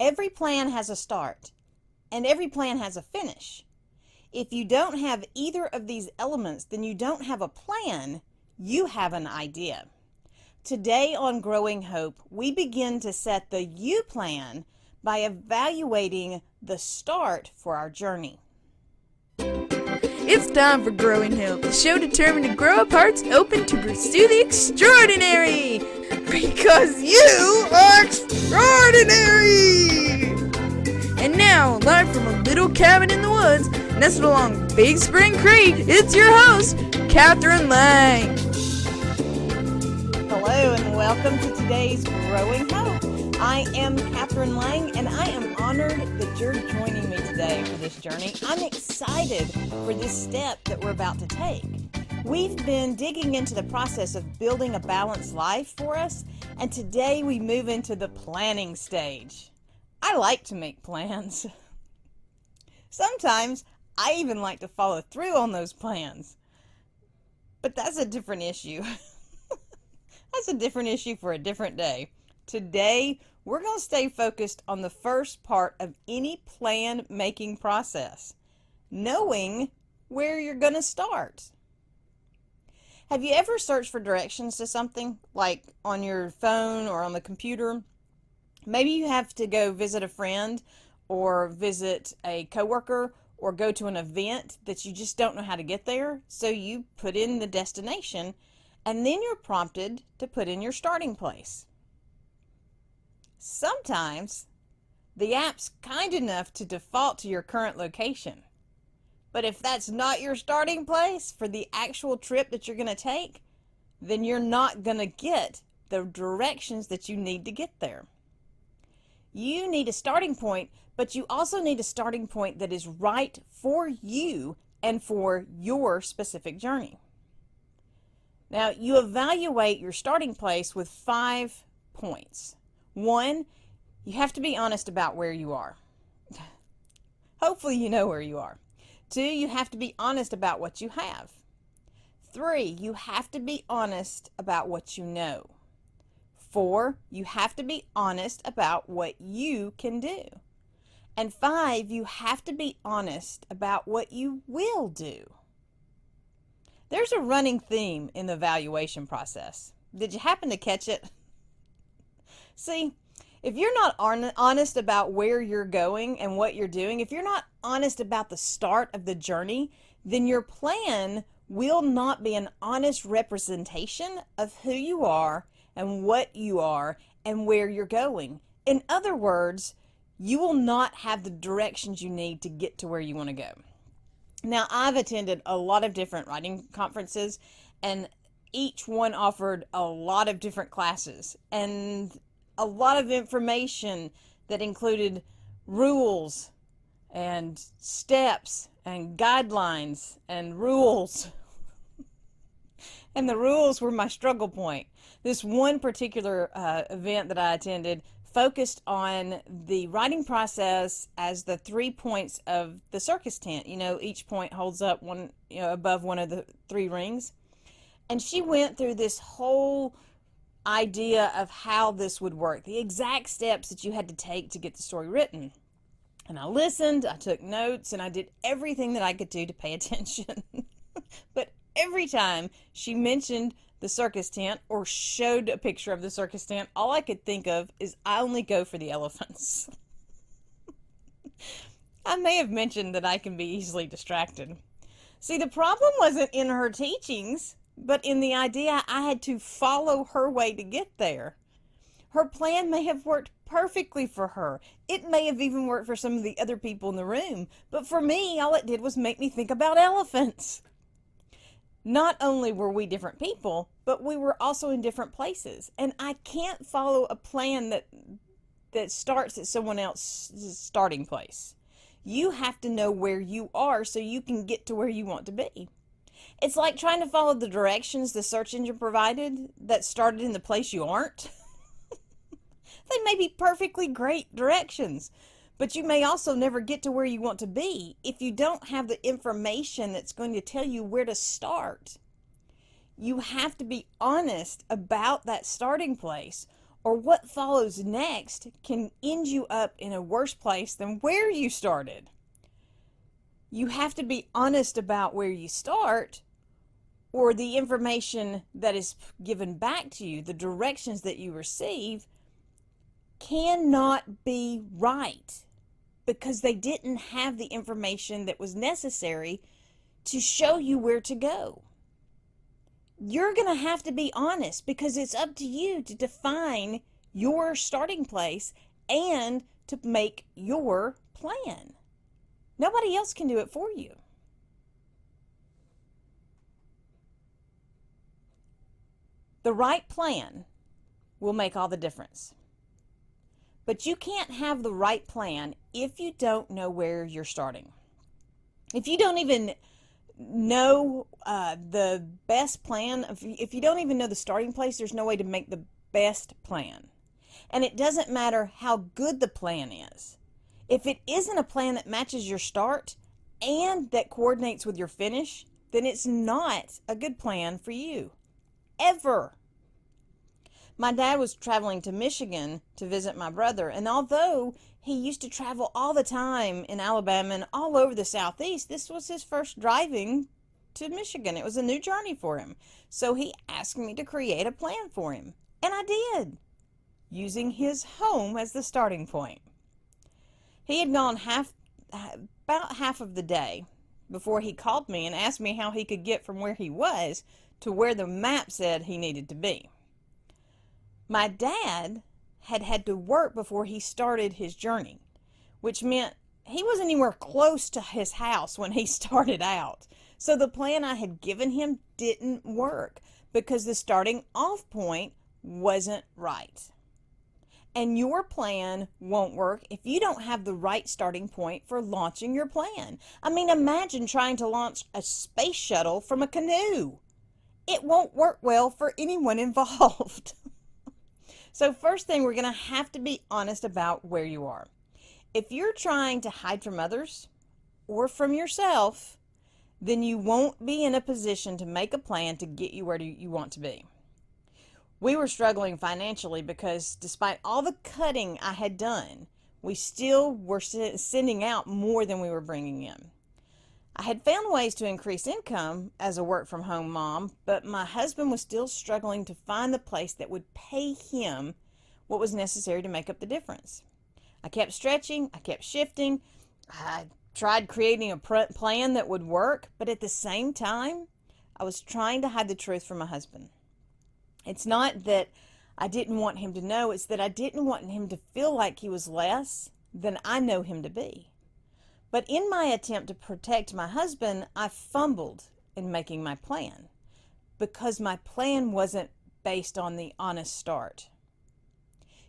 Every plan has a start, and every plan has a finish. If you don't have either of these elements, then you don't have a plan, you have an idea. Today on Growing Hope, we begin to set the you plan by evaluating the start for our journey. It's time for Growing Hope, the show determined to grow up hearts open to pursue the extraordinary. Because you are extraordinary! And now, live from a little cabin in the woods, nestled along Big Spring Creek, it's your host, Kathryn Lang. Hello and welcome to today's Growing Hope. I am Kathryn Lang, and I am honored that you're joining me today for this journey. I'm excited for this step that we're about to take. We've been digging into the process of building a balanced life for us, and today we move into the planning stage. I like to make plans. Sometimes I even like to follow through on those plans. But that's a different issue. That's a different issue for a different day. Today, we're going to stay focused on the first part of any plan making process, knowing where you're going to start. Have you ever searched for directions to something, like on your phone or on the computer? Maybe you have to go visit a friend or visit a coworker or go to an event that you just don't know how to get there, so you put in the destination and then you're prompted to put in your starting place. Sometimes the app's kind enough to default to your current location. But if that's not your starting place for the actual trip that you're going to take, then you're not going to get the directions that you need to get there. You need a starting point, but you also need a starting point that is right for you and for your specific journey. Now, you evaluate your starting place with 5 points. 1, you have to be honest about where you are. Hopefully you know where you are. 2, you have to be honest about what you have. 3, you have to be honest about what you know. 4, you have to be honest about what you can do. And 5, you have to be honest about what you will do. There's a running theme in the evaluation process. Did you happen to catch it? See, if you're not honest about where you're going and what you're doing, if you're not honest about the start of the journey, then your plan will not be an honest representation of who you are and what you are and where you're going. In other words, you will not have the directions you need to get to where you want to go. Now, I've attended a lot of different writing conferences, and each one offered a lot of different classes and a lot of information that included rules and steps and guidelines and rules. And the rules were my struggle point. This one particular event that I attended focused on the writing process as the 3 points of the circus tent. You know, each point holds up one, above one of the 3 rings. And she went through this whole idea of how this would work, the exact steps that you had to take to get the story written. And I listened, I took notes, and I did everything that I could do to pay attention. But every time she mentioned the circus tent or showed a picture of the circus tent, all I could think of is I only go for the elephants. I may have mentioned that I can be easily distracted. See, the problem wasn't in her teachings, but in the idea I had to follow her way to get there. Her plan may have worked perfectly for her. It may have even worked for some of the other people in the room, but for me, all it did was make me think about elephants. Not only were we different people, but we were also in different places. And I can't follow a plan that starts at someone else's starting place. You have to know where you are so you can get to where you want to be. It's like trying to follow the directions the search engine provided that started in the place you aren't. They may be perfectly great directions, but you may also never get to where you want to be if you don't have the information that's going to tell you where to start. You have to be honest about that starting place, or what follows next can end you up in a worse place than where you started. You have to be honest about where you start, or the information that is given back to you, the directions that you receive, cannot be right because they didn't have the information that was necessary to show you where to go. You're going to have to be honest because it's up to you to define your starting place and to make your plan. Nobody else can do it for you. The right plan will make all the difference. But you can't have the right plan if you don't know where you're starting. If you don't even know the best plan, if you don't even know the starting place, there's no way to make the best plan. And it doesn't matter how good the plan is. If it isn't a plan that matches your start and that coordinates with your finish, then it's not a good plan for you. Ever. My dad was traveling to Michigan to visit my brother, and although he used to travel all the time in Alabama and all over the Southeast, this was his first driving to Michigan. It was a new journey for him. So he asked me to create a plan for him, and I did, using his home as the starting point. He had gone about half of the day before he called me and asked me how he could get from where he was to where the map said he needed to be. My dad had to work before he started his journey, which meant he wasn't anywhere close to his house when he started out. So the plan I had given him didn't work because the starting off point wasn't right. And your plan won't work if you don't have the right starting point for launching your plan. I mean, imagine trying to launch a space shuttle from a canoe. It won't work well for anyone involved. So first thing, we're going to have to be honest about where you are. If you're trying to hide from others or from yourself, then you won't be in a position to make a plan to get you where you want to be. We were struggling financially because despite all the cutting I had done, we still were sending out more than we were bringing in. I had found ways to increase income as a work-from-home mom, but my husband was still struggling to find the place that would pay him what was necessary to make up the difference. I kept stretching, I kept shifting, I tried creating a plan that would work, but at the same time, I was trying to hide the truth from my husband. It's not that I didn't want him to know, it's that I didn't want him to feel like he was less than I know him to be. But in my attempt to protect my husband, I fumbled in making my plan because my plan wasn't based on the honest start.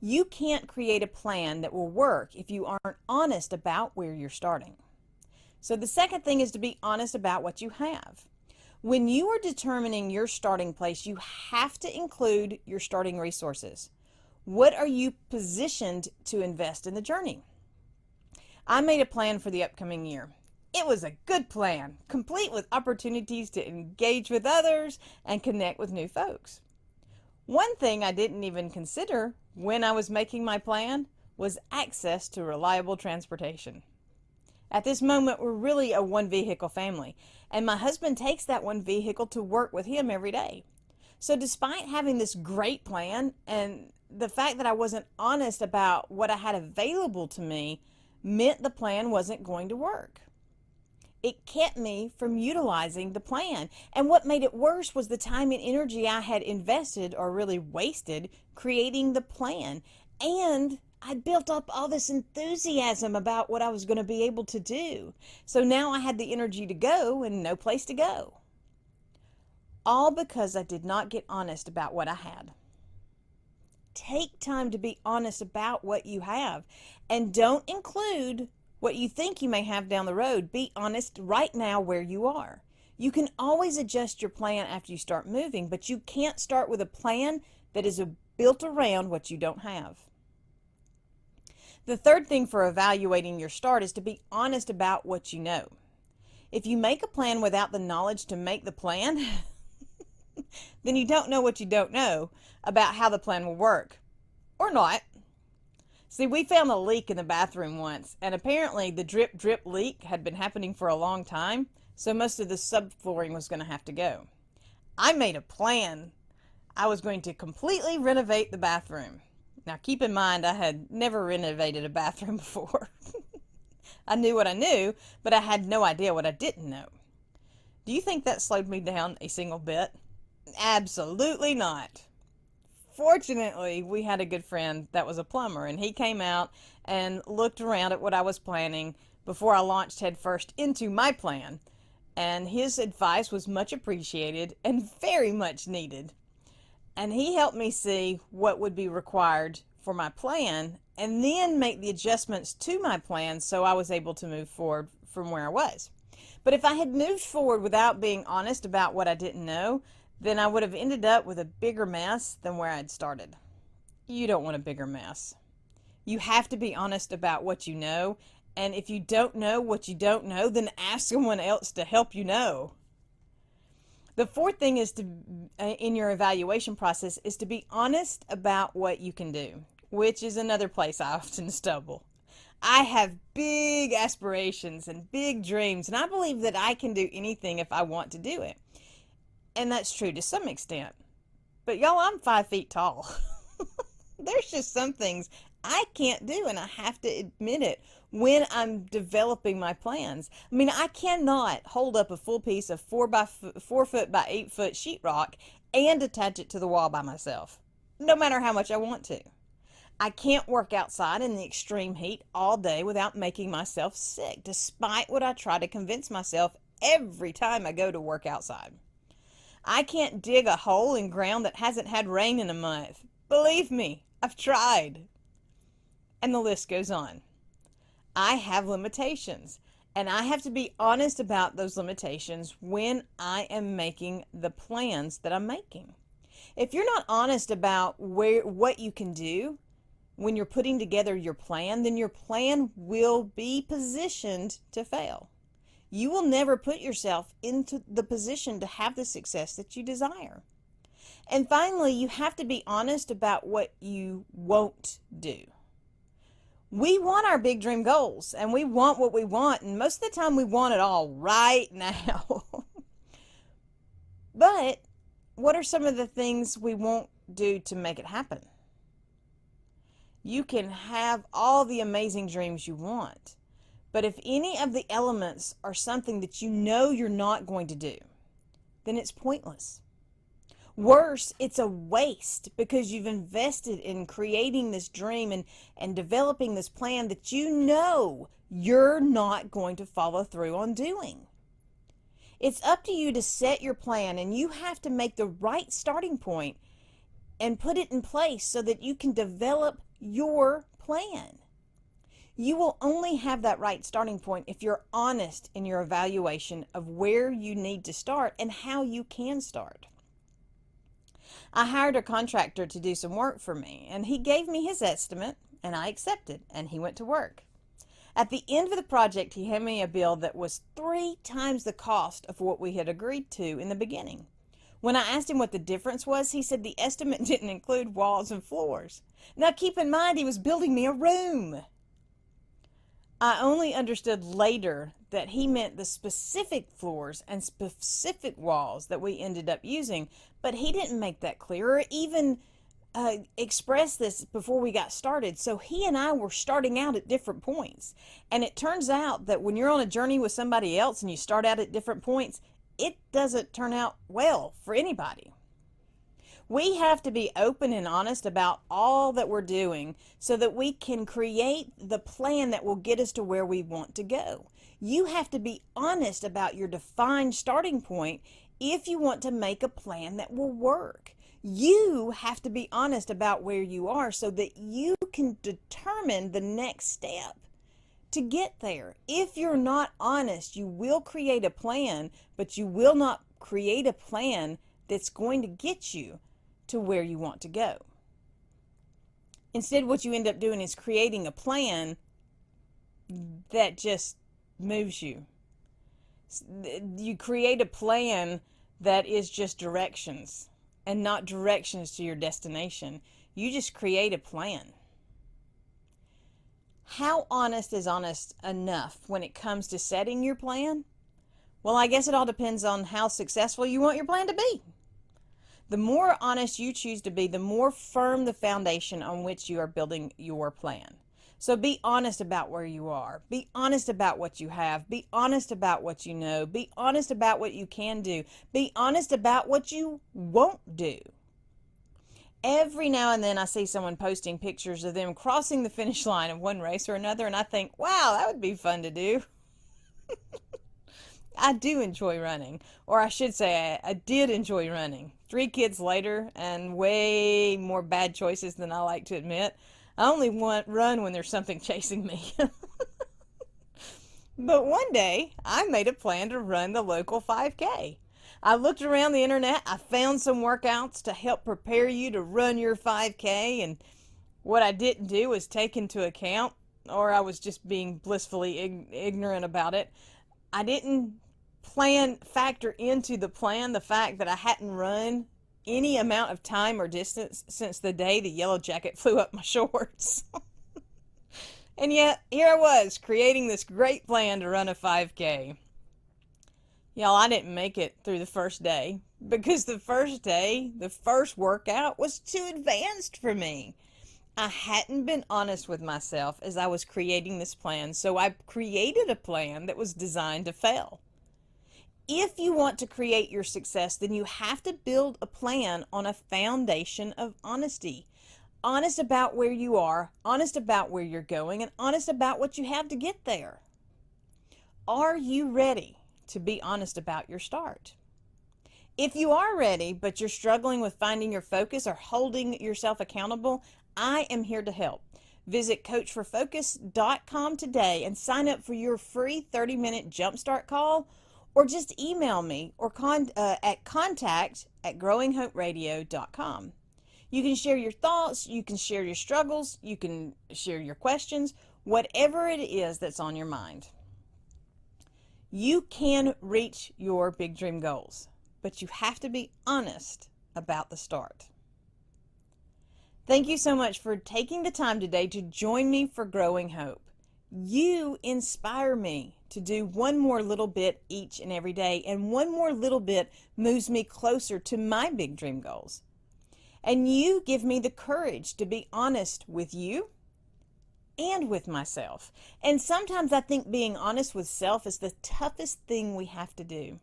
You can't create a plan that will work if you aren't honest about where you're starting. So the second thing is to be honest about what you have. When you are determining your starting place, you have to include your starting resources. What are you positioned to invest in the journey? I made a plan for the upcoming year. It was a good plan, complete with opportunities to engage with others and connect with new folks. One thing I didn't even consider when I was making my plan was access to reliable transportation. At this moment, we're really a one-vehicle family, and my husband takes that one vehicle to work with him every day. So despite having this great plan and the fact that I wasn't honest about what I had available to me meant the plan wasn't going to work. It kept me from utilizing the plan. And what made it worse was the time and energy I had invested, or really wasted, creating the plan. And I built up all this enthusiasm about what I was going to be able to do. So now I had the energy to go and no place to go. All because I did not get honest about what I had. Take time to be honest about what you have, and don't include what you think you may have down the road. Be honest right now where you are. You can always adjust your plan after you start moving, but you can't start with a plan that is built around what you don't have. The third thing for evaluating your start is to be honest about what you know. If you make a plan without the knowledge to make the plan, then you don't know what you don't know about how the plan will work. Or not. See, we found a leak in the bathroom once, and apparently the drip drip leak had been happening for a long time, so most of the subflooring was going to have to go. I made a plan. I was going to completely renovate the bathroom. Now, keep in mind, I had never renovated a bathroom before. I knew what I knew, but I had no idea what I didn't know. Do you think that slowed me down a single bit? Absolutely not. Fortunately, we had a good friend that was a plumber, and he came out and looked around at what I was planning before I launched headfirst into my plan. And his advice was much appreciated and very much needed. And he helped me see what would be required for my plan and then make the adjustments to my plan so I was able to move forward from where I was. But if I had moved forward without being honest about what I didn't know, then I would have ended up with a bigger mess than where I'd started. You don't want a bigger mess. You have to be honest about what you know, and if you don't know what you don't know, then ask someone else to help you know. The fourth thing is in your evaluation process is to be honest about what you can do, which is another place I often stumble. I have big aspirations and big dreams, and I believe that I can do anything if I want to do it. And that's true to some extent. But y'all, I'm 5 feet tall. There's just some things I can't do, and I have to admit it when I'm developing my plans. I mean, I cannot hold up a full piece of 4 foot by 8 foot sheetrock and attach it to the wall by myself, no matter how much I want to. I can't work outside in the extreme heat all day without making myself sick, despite what I try to convince myself every time I go to work outside. I can't dig a hole in ground that hasn't had rain in a month. Believe me, I've tried. And the list goes on. I have limitations, and I have to be honest about those limitations when I am making the plans that I'm making. If you're not honest about what you can do when you're putting together your plan, then your plan will be positioned to fail. You will never put yourself into the position to have the success that you desire. And finally, you have to be honest about what you won't do. We want our big dream goals, and we want what we want, and most of the time we want it all right now. But what are some of the things we won't do to make it happen? You can have all the amazing dreams you want, but if any of the elements are something that you know you're not going to do, then it's pointless. Worse, it's a waste because you've invested in creating this dream and developing this plan that you know you're not going to follow through on doing. It's up to you to set your plan, and you have to make the right starting point and put it in place so that you can develop your plan. You will only have that right starting point if you're honest in your evaluation of where you need to start and how you can start. I hired a contractor to do some work for me, and he gave me his estimate, and I accepted, and he went to work. At the end of the project, he handed me a bill that was 3 times the cost of what we had agreed to in the beginning. When I asked him what the difference was, he said the estimate didn't include walls and floors. Now keep in mind, he was building me a room. I only understood later that he meant the specific floors and specific walls that we ended up using, but he didn't make that clear or even express this before we got started. So he and I were starting out at different points. And it turns out that when you're on a journey with somebody else and you start out at different points, it doesn't turn out well for anybody. We have to be open and honest about all that we're doing so that we can create the plan that will get us to where we want to go. You have to be honest about your defined starting point if you want to make a plan that will work. You have to be honest about where you are so that you can determine the next step to get there. If you're not honest, you will create a plan, but you will not create a plan that's going to get you to where you want to go. Instead, what you end up doing is creating a plan that just moves you. You create a plan that is just directions and not directions to your destination. You just create a plan. How honest is honest enough when it comes to setting your plan? Well, I guess it all depends on how successful you want your plan to be. The more honest you choose to be, the more firm the foundation on which you are building your plan. So be honest about where you are. Be honest about what you have. Be honest about what you know. Be honest about what you can do. Be honest about what you won't do. Every now and then I see someone posting pictures of them crossing the finish line of one race or another, and I think, wow, that would be fun to do. I do enjoy running, or I should say I did enjoy running. 3 kids later and way more bad choices than I like to admit. I only run when there's something chasing me. But one day I made a plan to run the local 5K. I looked around the internet, I found some workouts to help prepare you to run your 5K, and what I didn't do was take into account, or I was just being blissfully ignorant about it, I didn't factor into the plan the fact that I hadn't run any amount of time or distance since the day the yellow jacket flew up my shorts. And yet, here I was, creating this great plan to run a 5K. Y'all, I didn't make it through the first day because the first workout was too advanced for me. I hadn't been honest with myself as I was creating this plan, so I created a plan that was designed to fail. If you want to create your success, then you have to build a plan on a foundation of honesty. Honest about where you are, honest about where you're going, and honest about what you have to get there. Are you ready to be honest about your start? If you are ready, but you're struggling with finding your focus or holding yourself accountable, I am here to help. Visit coachforfocus.com today and sign up for your free 30-minute jumpstart call, or just email me or at contact@growinghoperadio.com. You can share your thoughts, you can share your struggles, you can share your questions, whatever it is that's on your mind. You can reach your big dream goals, but you have to be honest about the start. Thank you so much for taking the time today to join me for Growing Hope. You inspire me to do one more little bit each and every day, and one more little bit moves me closer to my big dream goals. And you give me the courage to be honest with you and with myself. And sometimes I think being honest with self is the toughest thing we have to do.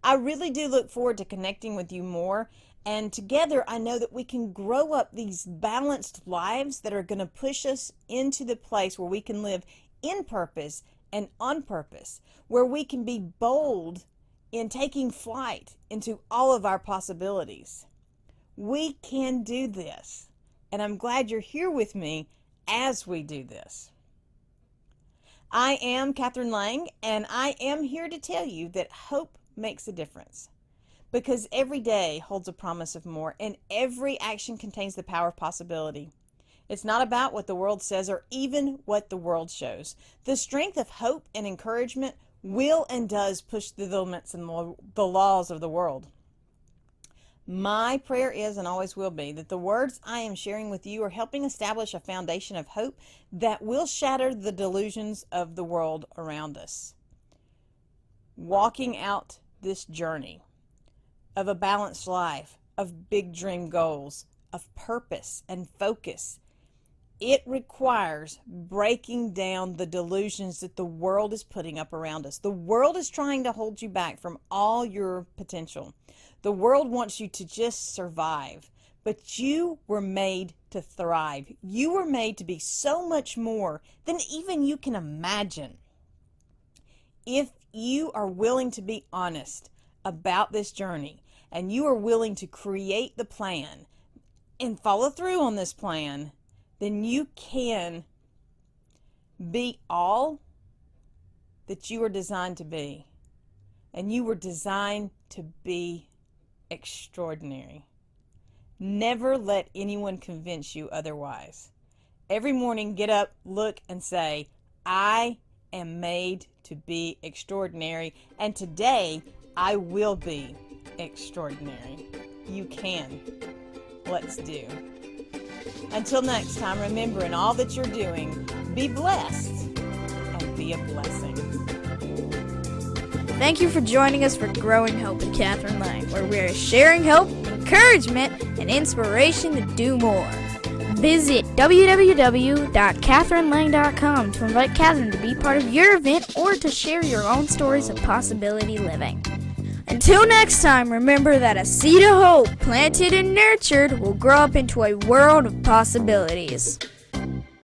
I really do look forward to connecting with you more, and together I know that we can grow up these balanced lives that are going to push us into the place where we can live in purpose and on purpose, where we can be bold in taking flight into all of our possibilities. We can do this, and I'm glad you're here with me as we do this. I am Kathryn Lang, and I am here to tell you that hope makes a difference, because every day holds a promise of more, and every action contains the power of possibility. It's not about what the world says or even what the world shows. The strength of hope and encouragement will and does push the limits and the laws of the world. My prayer is, and always will be, that the words I am sharing with you are helping establish a foundation of hope that will shatter the delusions of the world around us. Walking out this journey of a balanced life, of big dream goals, of purpose and focus, it requires breaking down the delusions that the world is putting up around us. The world is trying to hold you back from all your potential. The world wants you to just survive, but you were made to thrive. You were made to be so much more than even you can imagine. If you are willing to be honest about this journey, and you are willing to create the plan and follow through on this plan, then you can be all that you were designed to be. And you were designed to be extraordinary. Never let anyone convince you otherwise. Every morning, get up, look, and say, I am made to be extraordinary, and today I will be extraordinary. You can. Let's do. Until next time, remember in all that you're doing, be blessed and be a blessing. Thank you for joining us for Growing Hope with Kathryn Lang, where we are sharing hope, encouragement, and inspiration to do more. Visit www.kathrynlang.com to invite Kathryn to be part of your event or to share your own stories of possibility living. Until next time, remember that a seed of hope planted and nurtured will grow up into a world of possibilities.